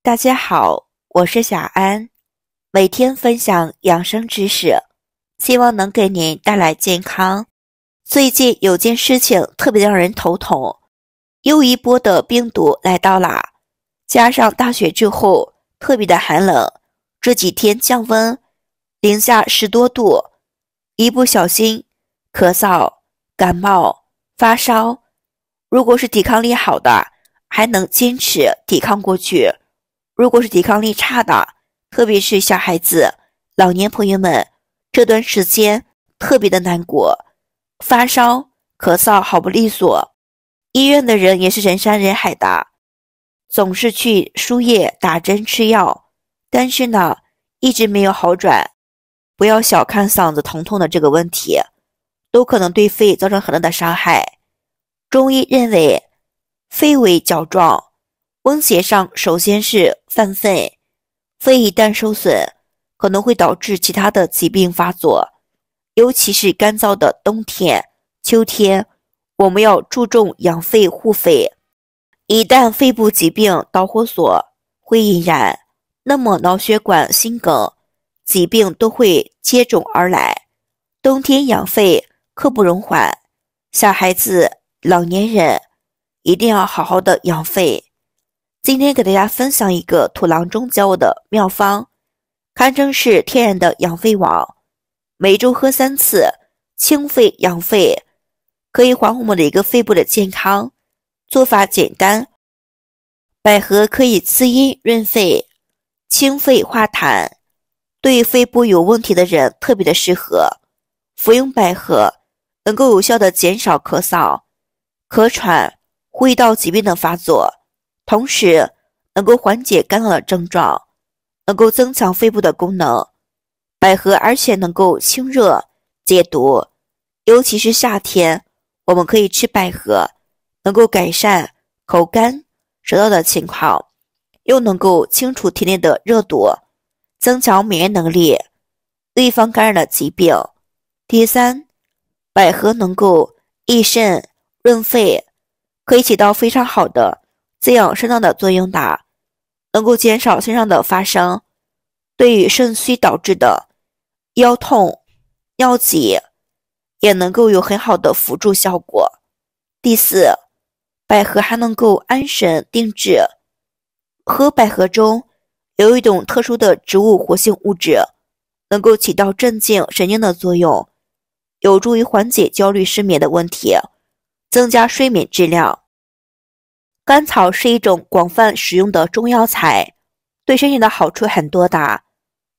大家好，我是小安，每天分享养生知识，希望能给您带来健康。最近有件事情特别让人头痛，又一波的病毒来到了，加上大雪之后特别的寒冷，这几天降温，零下10多度，一不小心咳嗽、感冒、发烧，如果是抵抗力好的，还能坚持抵抗过去。如果是抵抗力差的，特别是小孩子、老年朋友们，这段时间特别的难过，发烧、咳嗽好不利索，医院的人也是人山人海的，总是去输液、打针、吃药，但是呢，一直没有好转。不要小看嗓子疼痛的这个问题，都可能对肺造成很大的伤害。中医认为，肺为角状，温邪上首先是犯肺，肺一旦受损，可能会导致其他的疾病发作，尤其是干燥的冬天、秋天，我们要注重养肺护肺。一旦肺部疾病导火索会引燃，那么脑血管、心梗疾病都会接踵而来。冬天养肺刻不容缓，小孩子、老年人一定要好好的养肺。今天给大家分享一个土郎中教我的妙方，堪称是天然的养肺王。每周喝3次，清肺养肺，可以缓我们的一个肺部的健康。做法简单，百合可以滋阴润肺、清肺化痰，对肺部有问题的人特别的适合。服用百合能够有效的减少咳嗽、咳喘、呼吸道疾病的发作，同时能够缓解干燥的症状，能够增强肺部的功能。百合而且能够清热解毒，尤其是夏天，我们可以吃百合，能够改善口干舌燥的情况，又能够清除体内的热毒，增强免疫能力，预防感染的疾病。第三，百合能够益肾润肺，可以起到非常好的滋养肾脏的作用的，能够减少肾上的发生，对于肾虚导致的腰痛、腰疾也能够有很好的辅助效果。第四，百合还能够安神定志，喝百合中有一种特殊的植物活性物质，能够起到镇静神经的作用，有助于缓解焦虑失眠的问题，增加睡眠质量。甘草是一种广泛使用的中药材，对身体的好处很多的，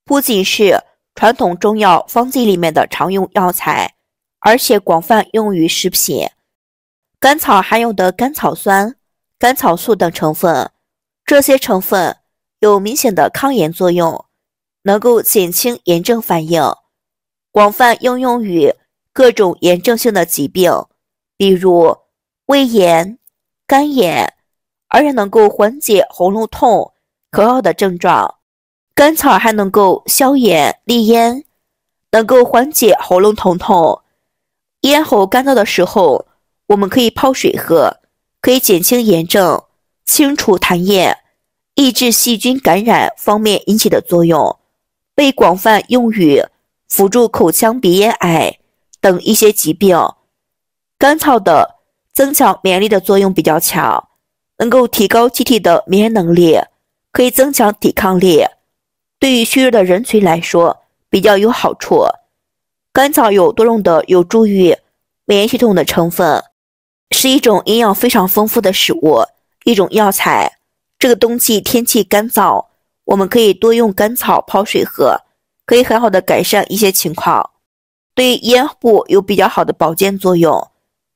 不仅是传统中药方剂里面的常用药材，而且广泛用于食品。甘草含有的甘草酸、甘草素等成分，这些成分有明显的抗炎作用，能够减轻炎症反应，广泛应用于各种炎症性的疾病，比如胃炎、肝炎，而且能够缓解喉咙痛、咳嗽的症状。甘草还能够消炎利咽，能够缓解喉咙疼痛。咽喉干燥的时候，我们可以泡水喝，可以减轻炎症，清除痰液，抑制细菌感染方面引起的作用，被广泛用于辅助口腔鼻咽癌等一些疾病。甘草的增强免疫力的作用比较强，能够提高机体的免疫能力，可以增强抵抗力，对于虚弱的人群来说比较有好处。甘草有多种的有助于免疫系统的成分，是一种营养非常丰富的食物，一种药材。这个冬季天气干燥，我们可以多用甘草泡水喝，可以很好的改善一些情况，对咽部有比较好的保健作用，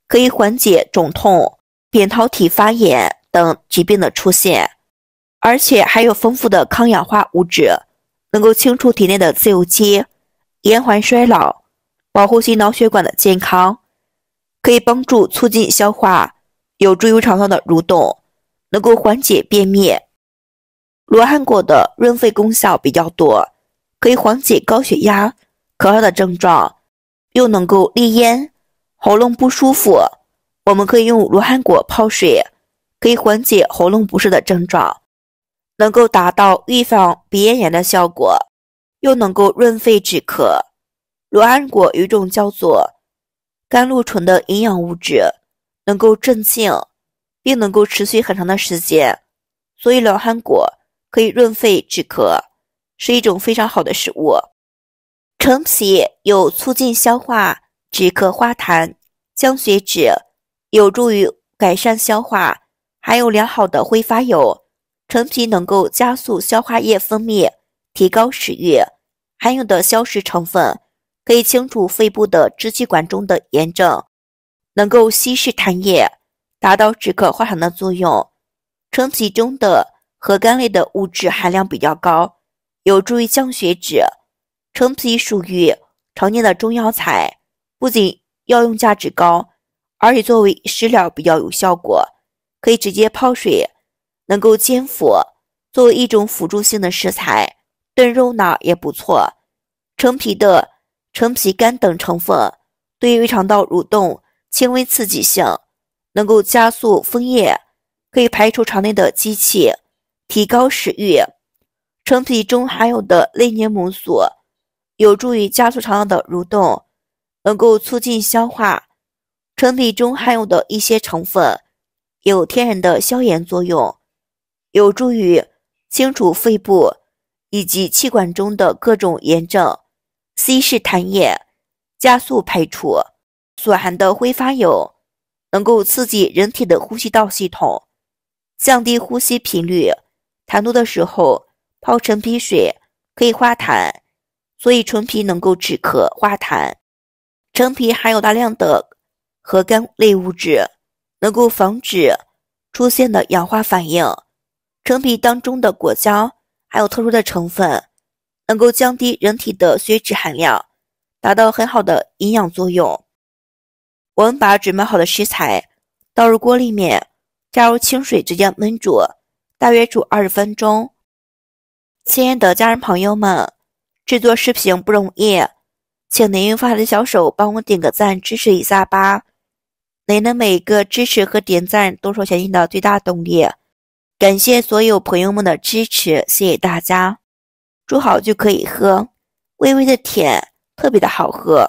可以缓解肿痛、扁桃体发炎等疾病的出现，而且还有丰富的抗氧化物质，能够清除体内的自由基，延缓衰老，保护心脑血管的健康，可以帮助促进消化，有助于肠道的蠕动，能够缓解便秘。罗汉果的润肺功效比较多，可以缓解高血压、咳嗽的症状，又能够利咽，喉咙不舒服，我们可以用罗汉果泡水，可以缓解喉咙不适的症状。能够达到预防鼻咽炎的效果，又能够润肺止咳。罗汉果有一种叫做甘露醇的营养物质，能够镇静，并能够持续很长的时间，所以罗汉果可以润肺止咳，是一种非常好的食物。橙皮有促进消化、止咳化痰、降血脂，有助于改善消化，还有良好的挥发油。橙皮能够加速消化液分泌，提高食欲，含有的消食成分可以清除肺部的支气管中的炎症，能够稀释痰液，达到止咳化痰的作用。橙皮中的核苷类的物质含量比较高，有助于降血脂。橙皮属于常见的中药材，不仅药用价值高，而且作为食疗比较有效果，可以直接泡水，能够煎服，作为一种辅助性的食材，炖肉呢也不错。橙皮的橙皮苷等成分对于胃肠道蠕动轻微刺激性，能够加速分液，可以排除肠内的积气，提高食欲。橙皮中含有的类柠檬素有助于加速肠道的蠕动，能够促进消化。橙皮中含有的一些成分有天然的消炎作用，有助于清除肺部以及气管中的各种炎症，稀释痰液，加速排出。所含的挥发油能够刺激人体的呼吸道系统，降低呼吸频率。痰多的时候泡陈皮水可以化痰，所以陈皮能够止咳化痰。陈皮含有大量的核苷类物质，能够防止出现的氧化反应。陈皮当中的果胶还有特殊的成分，能够降低人体的血脂含量，达到很好的营养作用。我们把准备好的食材倒入锅里面，加入清水直接焖煮，大约煮20分钟。亲爱的家人朋友们，制作视频不容易，请您用发财的小手帮我点个赞支持一下吧。您的每一个支持和点赞都是我前进的最大动力，感谢所有朋友们的支持，谢谢大家。煮好就可以喝，微微的甜，特别的好喝。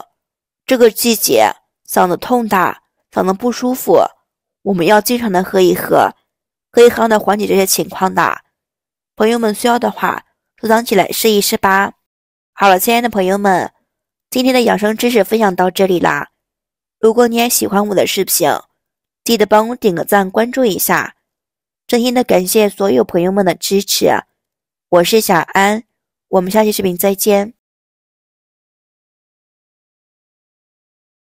这个季节嗓子痛的，嗓子不舒服，我们要经常的喝一喝，可以很好的缓解这些情况的。朋友们需要的话收藏起来试一试吧。好了，亲爱的朋友们，今天的养生知识分享到这里啦。如果你也喜欢我的视频，记得帮我点个赞，关注一下。真心的感谢所有朋友们的支持，我是小安，我们下期视频再见。